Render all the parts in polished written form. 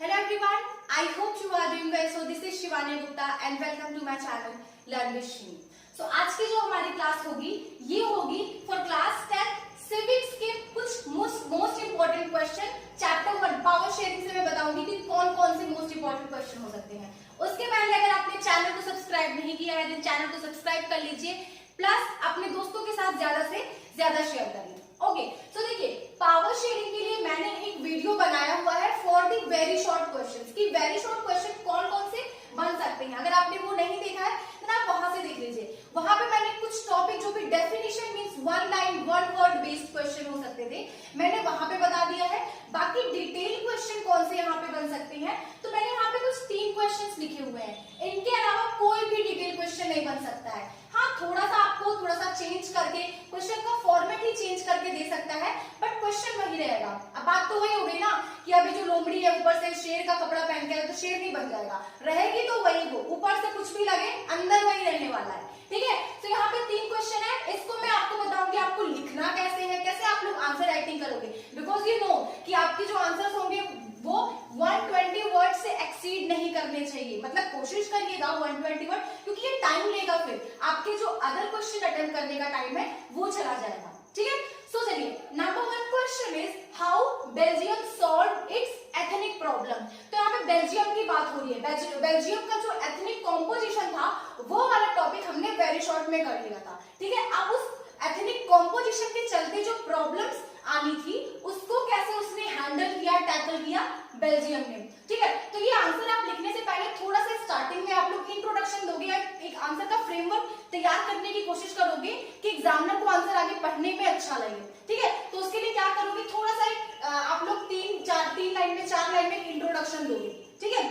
Hello everyone, I hope you are doing well. So this is Shivani Gupta and welcome to my channel Learn with Shri. So आज की जो हमारी class होगी ये होगी for class 10 civics के कुछ most important question chapter 1 power sharing से मैं बताऊंगी कि कौन कौन से मोस्ट इंपोर्टेंट क्वेश्चन हो सकते हैं। उसके पहले अगर आपने चैनल को सब्सक्राइब नहीं किया है तो चैनल को सब्सक्राइब कर लीजिए, प्लस अपने दोस्तों के साथ ज्यादा से ज्यादा शेयर करिए। ओके, तो देखिए पावर शेयरिंग के लिए मैंने एक वीडियो बनाया हुआ है for the very short questions कि वेरी शॉर्ट क्वेश्चन कौन कौन से बन सकते हैं। अगर आपने वो नहीं देखा है तो आप वहां से देख लीजिए। वहां पे मैंने कुछ टॉपिक जो भी definition means one line one word based question हो सकते थे मैंने वहां पे बता दिया है। बाकी डिटेल क्वेश्चन कौन से यहाँ पे बन सकते हैं तो मैंने यहाँ पे कुछ 3 क्वेश्चंस लिखे हुए हैं। इनके अलावा कोई भी डिटेल क्वेश्चन नहीं बन सकता है। हाँ, थोड़ा सा चेंज करके क्वेश्चन का फॉर्मेट ही चेंज करके दे सकता है, बट क्वेश्चन वही रहेगा। अब बात तो वही हो गई ना कि अभी जो लोमड़ी है ऊपर से शेर का कपड़ा पहन के तो शेर नहीं बन जाएगा, रहेगी तो वही वो, ऊपर से कुछ भी लगे अंदर वही रहने वाला है। ठीक है, तो यहाँ पे 3 क्वेश्चन है, इसको मैं आपको बताऊंगी आपको लिखना कैसे है, कैसे आप लोग आंसर राइटिंग करोगे। बिकॉज यू नो कि आपके जो आंसर्स होंगे वो 120 वर्ड से एक्सीड नहीं करने चाहिए। मतलब कोशिश करिएगा 120 वर्ड, क्योंकि ये टाइम लेगा, फिर आपके जो अदर क्वेश्चन अटेम्प्ट करने का टाइम है वो चला जाएगा। ठीक है, सो चलिए number 1 question is how Belgium solve it's ethnic problem. तो यहाँ पे बेल्जियम की बात हो रही है। बेल्जियम का जो एथनिक कॉम्पोजिशन था वो वाला टॉपिक हमने वेरी शॉर्ट में कर लिया था। ठीक है, अब उस एथनिक कॉम्पोजिशन के चलते जो प्रॉब्लम्स आनी थी उसको कैसे उसने हैंडल किया, टैकल किया बेल्जियम ने। ठीक है, तो ये आंसर आप लिखने से पहले थोड़ा सा स्टार्टिंग में आप लोग इंट्रोडक्शन दोगे, एक आंसर का फ्रेमवर्क तैयार करने की कोशिश करोगे कि एग्जामिनर को आंसर आगे पढ़ने में अच्छा लगे। ठीक है, तो उसके लिए क्या करोगे, थोड़ा सा आप लोग 3 लाइन में 4 लाइन में इंट्रोडक्शन दोगे। ठीक है,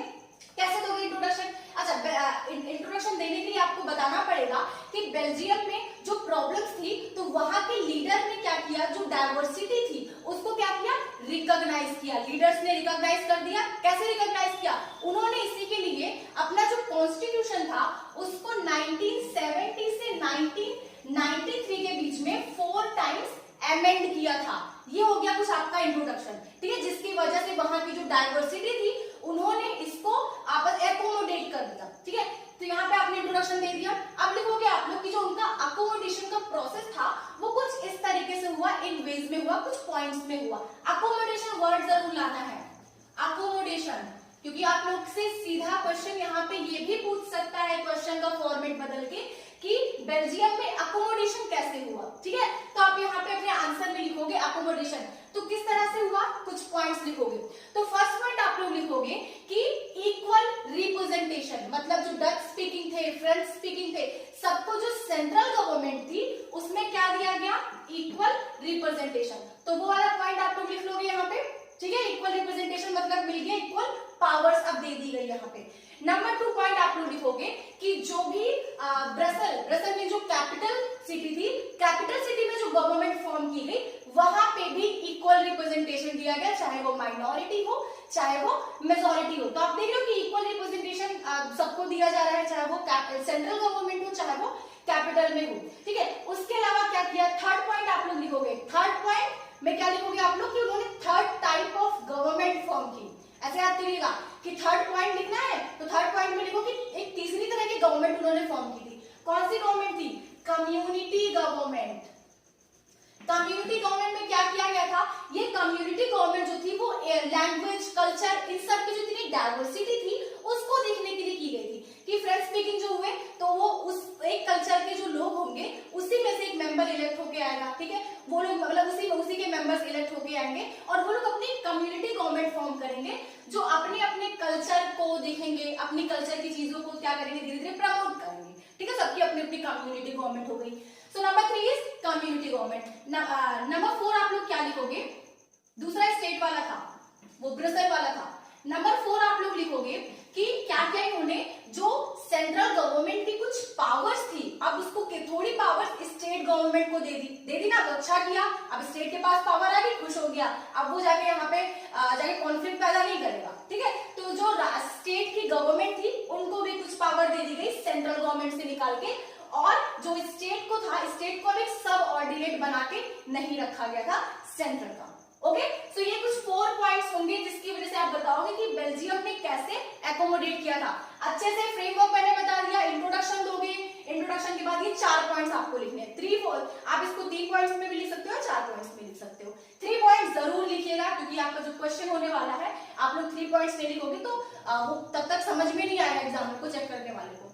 कैसे दोगे इंट्रोडक्शन? अच्छा, इंट्रोडक्शन देने के लिए आपको बताना पड़ेगा कि बेल्जियम में जो प्रॉब्लम्स थी तो वहां के लीडर ने क्या किया, जो डाइवर्सिटी थी उसको क्या किया, रिकॉग्नाइज किया। लीडर्स ने रिकॉग्नाइज कर दिया। कैसे रिकॉग्नाइज किया? उन्होंने इसी के लिए अपना जो कॉन्स्टिट्यूशन था उसको 1970 से 1993 के बीच में 4 टाइम्स अमेंड किया था। ये हो गया कुछ आपका इंट्रोडक्शन। ठीक है, जिसकी वजह से वहां की जो डाइवर्सिटी थी उन्होंने इसको आपस एकोमोडेट कर दिया। ठीक है, तो यहाँ पे आपने इंट्रोडक्शन दे दिया। अब लिखोगे आप लोग की जो उनका अकोमोडेशन का प्रोसेस था वो कुछ इस तरीके से हुआ, इन वेज में हुआ, कुछ पॉइंट्स में हुआ। अकोमोडेशन वर्ड जरूर लाना है, अकोमोडेशन, क्योंकि आप लोग से सीधा क्वेश्चन यहाँ पे ये भी पूछ सकता है क्वेश्चन का फॉर्मेट बदल के कि बेल्जियम में अकोमोडेशन कैसे हुआ। ठीक है, तो आप यहाँ पे अपने आंसर में लिखोगे अकोमोडेशन। तो किस तरह से हुआ, कुछ पॉइंट्स लिखोगे। तो फर्स्ट पॉइंट आप लोग लिखोगे कि इक्वल रिप्रेजेंटेशन, मतलब जो डच स्पीकिंग थे, फ्रेंच स्पीकिंग थे, सबको जो सेंट्रल गवर्नमेंट थी उसमें क्या दिया गया, इक्वल रिप्रेजेंटेशन। तो वो वाला पॉइंट आप लोग लिख लोगे यहाँ पे। ठीक है, इक्वल रिप्रेजेंटेशन मतलब मिल गया, इक्वल पावर्स अब दे दी गई यहाँ पे। नंबर 2 पॉइंट आप लोग लिखोगे कि जो भी ब्रसल में जो कैपिटल सिटी थी, कैपिटल सिटी में जो गवर्नमेंट फॉर्म की गई वहां पे भी इक्वल रिप्रेजेंटेशन दिया गया, चाहे वो माइनॉरिटी हो चाहे वो मेजॉरिटी हो। तो आप देख रहे हो कि इक्वल रिप्रेजेंटेशन सबको दिया जा रहा है, चाहे वो सेंट्रल गवर्नमेंट हो चाहे वो कैपिटल में हो। ठीक है, उसके अलावा क्या किया, थर्ड पॉइंट आप लोग लिखोगे। थर्ड पॉइंट में क्या लिखोगे आप लोग कि उन्होंने third type of government form की। ऐसे याद करिएगा कि थर्ड पॉइंट लिखना है तो थर्ड पॉइंट में लिखो कि एक तीसरी तरह की गवर्नमेंट उन्होंने फॉर्म की थी। कौन सी गवर्नमेंट थी? Community government. कम्युनिटी गवर्नमेंट में क्या किया गया था, ये कम्युनिटी गवर्नमेंट जो थी वो लैंग्वेज, कल्चर, इन सब की जो इतनी डाइवर्सिटी थी उसको देखने के लिए की गई थी कि फ्रेंच स्पीकिंग जो हुए तो वो उस एक कल्चर के जो लोग होंगे उसी में से एक मेंबर इलेक्ट होके आएगा। ठीक है, वो लोग मतलब उसी के मेंबर्स इलेक्ट होके आएंगे और वो लोग अपनी कम्युनिटी गवर्नमेंट फॉर्म करेंगे जो अपने अपने कल्चर को देखेंगे, अपनी कल्चर की चीजों को क्या करेंगे, धीरे धीरे प्रमोट करेंगे। ठीक है, सबकी अपनी अपनी कम्युनिटी गवर्नमेंट हो गई। So number 3 is community government. Number 4 आप लोग क्या लिखोगे, दूसरा स्टेट वाला था वो ब्रसेल वाला था। नंबर 4 आप लोग लिखोगे कि क्या क्या इन्होंने जो सेंट्रल गवर्नमेंट की कुछ पावर्स थी अब उसको थोड़ी पावर्स स्टेट गवर्नमेंट को दे दी ना, तो अच्छा किया। अब स्टेट के पास पावर आ गई, खुश हो गया। अब वो जाके यहाँ पे जाके कॉन्फ्लिक्ट पैदा नहीं करेगा। ठीक है, तो जो स्टेट की गवर्नमेंट थी उनको भी कुछ पावर दे दी गई सेंट्रल गवर्नमेंट से निकाल के, और जो स्टेट को था, स्टेट को एक सब ऑर्डिनेट बना के नहीं रखा गया था सेंट्रल का। ओके, सो ये कुछ 4 पॉइंट्स होंगे जिसकी वजह से आप बताओगे कि बेल्जियम एकोमोडेट किया था। अच्छे से फ्रेमवर्क मैंने बता दिया, इंट्रोडक्शन दोगे, इंट्रोडक्शन के बाद ये 4 पॉइंट्स आपको लिखने हैं। 3 4 आप इसको 3 पॉइंट्स में भी लिख सकते हो, 4 पॉइंट्स में लिख सकते हो। 3 पॉइंट्स जरूर लिखिएगा, क्योंकि आपका जो क्वेश्चन होने वाला है आप लोग 3 पॉइंट्स नहीं लिखोगे तो वो तब तक समझ में नहीं आएगा एग्जाम को चेक करने वाले को।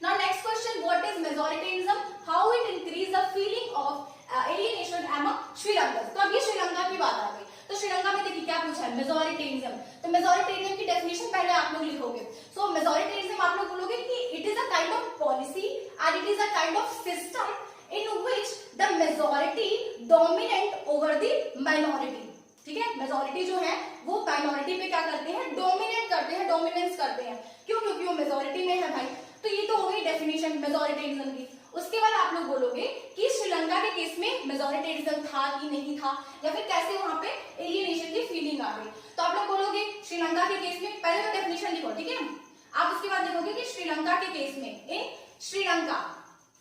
Now next question, what is majoritarianism? How it increase the feeling of alienation among Sri Lankans? तो अब ये श्रीलंका की बात आ गई, तो श्रीलंका में देखिए क्या पूछा है, मेजोरिटेरिज्म। तो मेजोरिटेरिज्म की डेफिनेशन पहले आप लोग लिखोगे। सो मेजोरिटेरिज्म आप लोग बोलोगे कि it is a kind of policy and it is a kind of system in which the majority dominate over the minority. ठीक है, मेजोरिटी जो है वो माइनॉरिटी पे क्या करते हैं, डोमिनेट करते हैं, डोमिनेंस करते हैं। क्यों? क्योंकि वो मेजोरिटी में है भाई। तो ये तो हो गई डेफिनेशन मेजोरिटेरिज्म की। उसके बाद आप लोग बोलोगे कि श्रीलंका के केस में मेजोरिटेरिज्म था कि नहीं था, या फिर कैसे वहां पे एलियनेशन की फीलिंग आ गई। तो आप लोग बोलोगे श्रीलंका के केस में, पहले तो डेफिनेशन लिखो, ठीक है। आप उसके बाद लिखोगे कि श्रीलंका के केस में, इन श्रीलंका,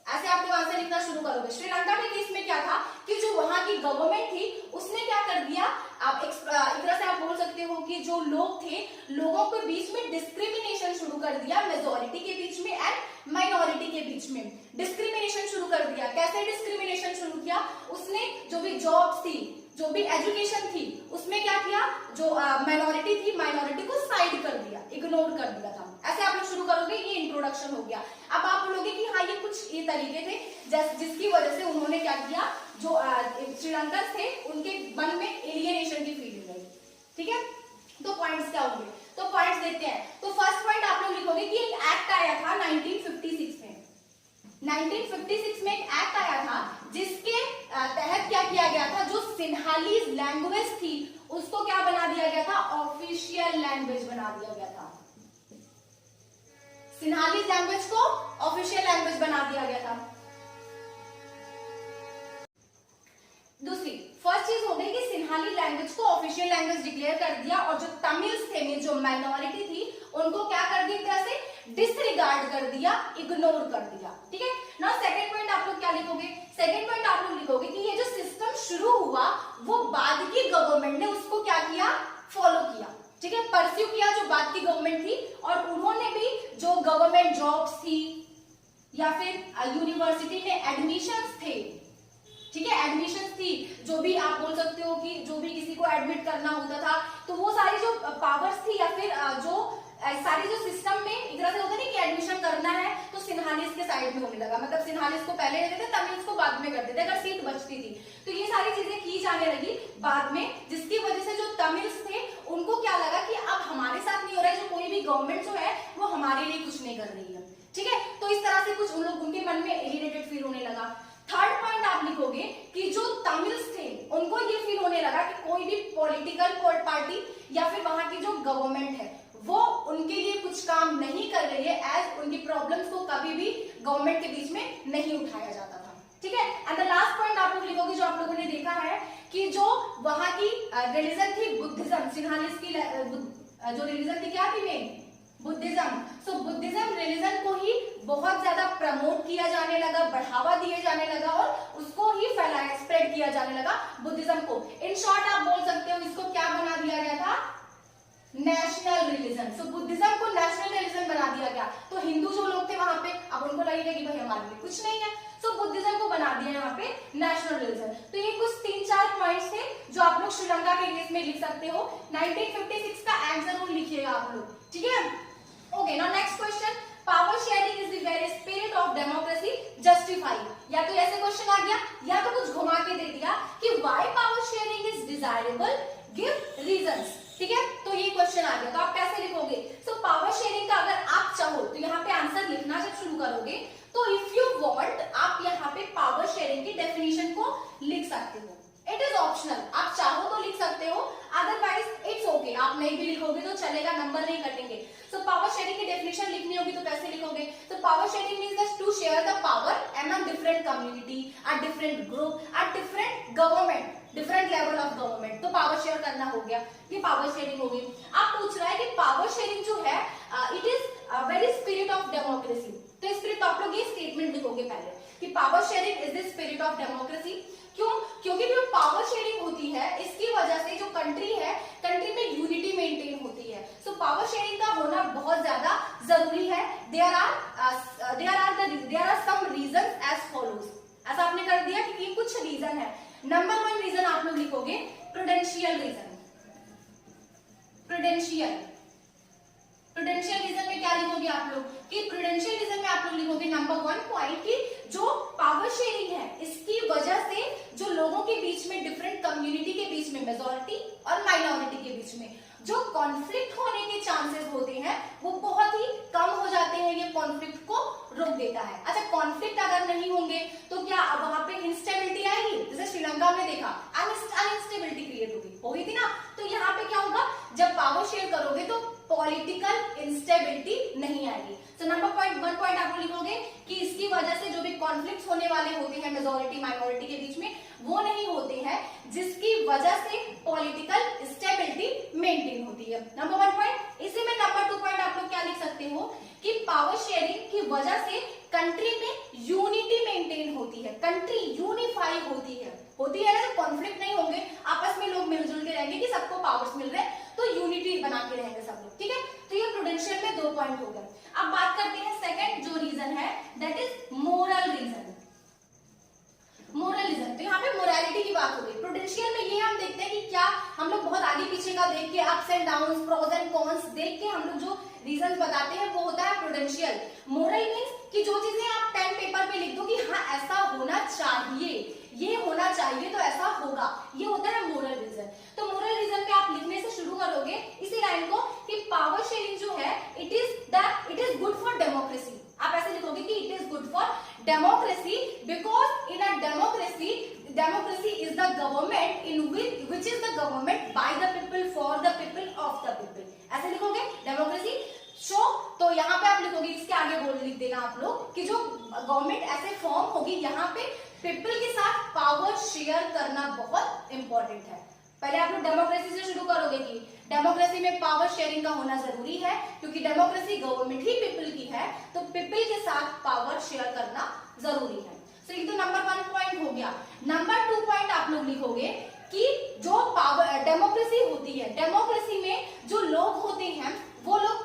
ऐसे आप लोग आंसर लिखना शुरू करोगे। श्रीलंका के केस में क्या था कि जो वहां की गवर्नमेंट थी उसने क्या कर दिया, आप एक तरह से आप बोल सकते हो कि जो लोग थे, लोगों के बीच में डिस्क्रिमिनेशन शुरू कर दिया, मेजोरिटी के बीच में एंड माइनॉरिटी के बीच में डिस्क्रिमिनेशन शुरू कर दिया। कैसे डिस्क्रिमिनेशन शुरू किया? उसने जो भी जॉब्स थी, जो भी एजुकेशन थी, उसमें क्या किया, जो माइनॉरिटी थी, माइनॉरिटी को साइड कर दिया, इग्नोर कर दिया था। ऐसे आप लोग शुरू करोगे, ये इंट्रोडक्शन हो गया। अब आप बोलोगे कि हाँ, ये कुछ ये तरीके थे जिसकी वजह से उन्होंने क्या किया, जो श्रीलंकन थे उनके मन में एलियनेशन की फीलिंग आई। ठीक है, तो पॉइंट्स क्या होंगे, तो पॉइंट्स देखते हैं। तो फर्स्ट पॉइंट आप लोग लिखोगे कि एक एक्ट आया था 1956 में। 1956 में एक एक्ट आया था जिसके तहत क्या किया गया था, जो सिन्हालीज लैंग्वेज थी उसको क्या बना दिया गया था, ऑफिशियल लैंग्वेज बना दिया गया था। सिन्हालीज लैंग्वेज को ऑफिशियल लैंग्वेज बना दिया गया था। दूसरी फर्स्ट चीज हो गई कि सिन्हाली लैंग्वेज को ऑफिशियल लैंग्वेज डिक्लेयर कर दिया, और जो तमिल्स थे, जो माइनॉरिटी थी, उनको क्या कर दिया, एक तरह से डिसरिगार्ड कर दिया, इग्नोर कर दिया। ठीक है ना। सेकंड पॉइंट आप लोग क्या लिखोगे, सेकंड पॉइंट आप लोग लिखोगे कि ये जो सिस्टम शुरू हुआ वो बाद की गवर्नमेंट ने उसको क्या किया, फॉलो किया। ठीक है, परस्यू किया जो बाद की गवर्नमेंट थी, और उन्होंने भी जो गवर्नमेंट जॉब्स थी या फिर यूनिवर्सिटी में एडमिशंस थे, ठीक है, एडमिशंस थी, जो भी आप बोल सकते हो कि जो भी किसी को एडमिट करना होता था, तो वो सारी जो पावर्स थी या फिर जो सारी जो सिस्टम में एक तरह से होता नहीं कि एडमिशन करना है तो सिन्हालीज के साइड में होने लगा। मतलब सिन्हालीज को पहले देते थे, तमिल्स को बाद में करते थे अगर सीट बचती थी। तो ये सारी चीजें की जाने लगी बाद में, जिसकी वजह से जो तमिल्स थे उनको क्या लगा कि अब हमारे साथ नहीं हो रहा है, जो कोई भी गवर्नमेंट जो है वो हमारे लिए कुछ नहीं कर रही है। ठीक है, तो इस तरह से कुछ उन लोग उनके मन में एलिनेटेड फील होने लगा। थर्ड पॉइंट आप लिखोगे कि जो तमिल्स थे उनको ये फील होने लगा कि कोई भी पॉलिटिकल पार्टी या फिर वहां की जो गवर्नमेंट है वो उनके लिए कुछ काम नहीं कर रही है, एज उनकी प्रॉब्लम्स को कभी भी गवर्नमेंट के बीच में नहीं उठाया जाता था। ठीक है, एंड द लास्ट पॉइंट आप लोग लिखोगे जो आप लोगों ने देखा है कि जो वहां की रिलीजन थी बुद्धिज्म, सिन्हालीज की जो रिलीजन थी क्या थी मेन, बुद्धिज्म। सो बुद्धिज्म रिलीजन को ही बहुत ज्यादा प्रमोट किया जाने लगा, बढ़ावा दिए जाने लगा और उसको ही फैलाया, स्प्रेड किया जाने लगा बुद्धिज्म को। इन शॉर्ट आप बोल सकते हो इसको क्या बना दिया गया था, नेशनल रिलीजन। सो बुद्धिज्म को नेशनल रिलीजन बना दिया गया। तो हिंदू जो लोग थे वहां पे, अब उनको लगेगा कि भाई हमारे लिए कुछ नहीं है, सो बुद्धिज्म को बना दिया यहाँ पे नेशनल रिलीजन। तो ये कुछ 3-4 पॉइंट्स थे जो आप लोग श्रीलंका के केस में लिख सकते हो। 1956 का एक्ट जरूर लिखिएगा आप लोग। ठीक है, okay. Now next question, power sharing is the very spirit of democracy justify. या तो ऐसे क्वेश्चन आ गया या तो कुछ घुमा के दे दिया कि why power sharing is desirable, give reasons. ठीक है, तो ये क्वेश्चन आ गया, तो आप कैसे लिखोगे। सो पावर शेयरिंग का अगर आप चाहो तो यहाँ पे आंसर लिखना जब शुरू करोगे तो इफ यू वांट आप यहाँ पे पावर शेयरिंग की डेफिनेशन को लिख सकते हो। इट इज ऑप्शनल, आप चाहो तो लिख सकते हो, अदरवाइज इट्स ओके, आप नहीं भी लिखोगे तो चलेगा, नंबर नहीं कटेंगे। सो पावर शेयरिंग की डेफिनेशन लिखनी होगी तो कैसे लिखोगे। तो power sharing means to share the power among different community, at different group, at different government, different level of government। तो पावर शेयर करना हो गया, ये पावर शेयरिंग होगी। आप पूछ रहा है कि पावर शेयरिंग जो है it is very spirit of democracy. तो स्पिरिट आप लोग ये स्टेटमेंट लिखोगे पहले कि power sharing is the spirit of democracy. क्यों? क्योंकि जो पावर शेयरिंग होती है इसकी वजह से जो कंट्री है, कंट्री में यूनिटी मेंटेन होती है। सो पावर शेयरिंग का होना there are some reasons as follows. ऐसा आपने कर दिया कि कुछ रीजन है. नंबर 1 रीजन आप लोग लिखोगे प्रूडेंशियल रीजन. प्रूडेंशियल रीजन में क्या लिखोगे आप लोग कि प्रूडेंशियल रीजन में आप लोग लिखोगे नंबर 1 पॉइंट कि जो पावर शेयरिंग है इसकी वजह से जो लोगों के बीच में, डिफरेंट कम्युनिटी के बीच में, मेजॉरिटी और माइनॉरिटी के बीच में जो कॉन्फ्लिक्ट होने के चांसेस होते हैं वो बहुत ही कम हो जाते हैं. ये कॉन्फ्लिक्ट को रोक देता है. अच्छा, कॉन्फ्लिक्ट अगर नहीं होंगे तो क्या अब वहां पे इंस्टेबिलिटी आएगी? जैसे श्रीलंका में देखा अनइंस्टेबिलिटी क्रिएट होगी थी ना. तो यहाँ पे क्या होगा, जब पावर शेयर करोगे तो पॉलिटिकल इंस्टेबिलिटी नहीं आएगी. तो नंबर 1 पॉइंट आप लिखोगे कि इसकी वजह से जो भी कॉन्फ्लिक्ट होने वाले होते हैं मेजॉरिटी माइनॉरिटी के बीच में वो नहीं होते हैं, जिसकी वजह से पॉलिटिकल स्टेबिलिटी मेंटेन होती है. Number 1 point. इसी में नंबर 2 पॉइंट आप लोग क्या लिख सकते हो कि पावर शेयरिंग की वजह से कंट्री में यूनिटी मेंटेन होती है. कंट्री यूनिफाई होती है ना. जब कॉन्फ्लिक्ट नहीं होंगे, आपस में लोग मिलजुल के रहेंगे कि सबको पावर्स मिल रहे हैं तो यूनिटी बना के रहेंगे सब लोग. ठीक है, तो ये प्रूडेंशियल में 2 पॉइंट हो गए. अब बात करते हैं सेकंड जो रीजन है, दैट इज मोरल रीजन. तो यहाँ पे मोरालिटी की बात हो गई. प्रूडेंशियल में ये हम देखते हैं कि क्या हम लोग बहुत आगे पीछे का देख के, ups and downs, pros and cons देख के हम लोग जो रीजन बताते हैं वो होता है प्रूडेंशियल. मोरल मीन्स कि जो चीजें आप पेन पेपर पे लिख दो कि हाँ ऐसा होना चाहिए, ये होना चाहिए तो ऐसा होगा, ये होता है मोरल रीजन. तो मोरल रीजन पे आप लिखने से शुरू करोगे इसी लाइन को कि पावर शेयरिंग जो है it is good for democracy. आप ऐसे लिखोगे कि it is good for democracy because in a democracy is the government in which is the government by the people for the people of the people. ऐसे लिखोगे democracy. तो यहाँ पे आप लिखोगे, इसके आगे लिख देना आप लोग कि जो गवर्नमेंट ऐसे फॉर्म होगी यहाँ पे पीपल के साथ पावर शेयर करना बहुत इंपॉर्टेंट है. पहले आप लोग डेमोक्रेसी से शुरू करोगे कि डेमोक्रेसी में पावर शेयरिंग का होना जरूरी है क्योंकि डेमोक्रेसी गवर्नमेंट ही पीपल की है, तो पीपल के साथ पावर शेयर करना जरूरी है. तो ये तो नंबर 1 पॉइंट हो गया. नंबर 2 पॉइंट आप लोग लिखोगे कि जो पावर डेमोक्रेसी होती है, डेमोक्रेसी में जो लोग होते हैं वो लोग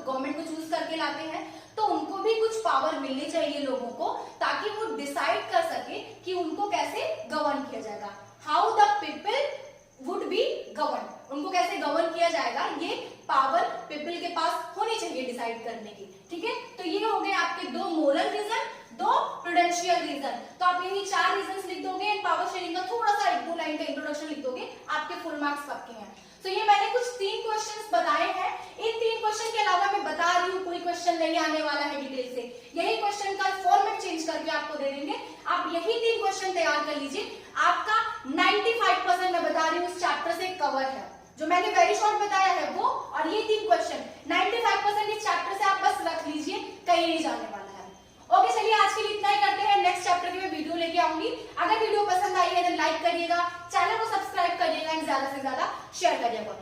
गवर्नमेंट को चूज करके लाते हैं, तो उनको भी कुछ पावर मिलनी चाहिए लोगों को, ताकि वो डिसाइड कर सके कि उनको कैसे गवर्न किया जाएगा. How the people would be govern, उनको कैसे गवर्न किया जाएगा, ये पावर पीपल के पास होनी चाहिए डिसाइड करने की. ठीक है, तो ये हो गए आपके 2 मोरल रीजन, 2 प्रूडेंशियल रीजन. तो आप यही 4 रीजन लिख दोगे एंड पावर शेयरिंग का थोड़ा सा 1-2 लाइन का इंट्रोडक्शन लिख दोगे, आपके फुल मार्क्स पक्के हैं. तो ये मैंने कुछ 3 क्वेश्चंस बताए हैं. इन 3 क्वेश्चन के अलावा मैं बता रही हूँ कोई क्वेश्चन नहीं आने वाला है डिटेल से. यही क्वेश्चन का फॉर्मेट चेंज करके आपको दे देंगे. आप यही 3 क्वेश्चन तैयार कर लीजिए. आपका 95% मैं बता रही हूँ इस चैप्टर से कवर है. जो मैंने वेरी शॉर्ट बताया है वो और ये 3 क्वेश्चन 95% इस चैप्टर से आप बस रख लीजिए, कहीं नहीं जाने वाला है. ओके, चलिए आज के लिए इतना ही करते हैं. नेक्स्ट चैप्टर की मैं वीडियो लेके आऊंगी. अगर वीडियो पसंद आई है तो लाइक करिएगा, चैनल को सब्सक्राइब करिएगा एंड ज्यादा से ज्यादा शेयर करिएगा.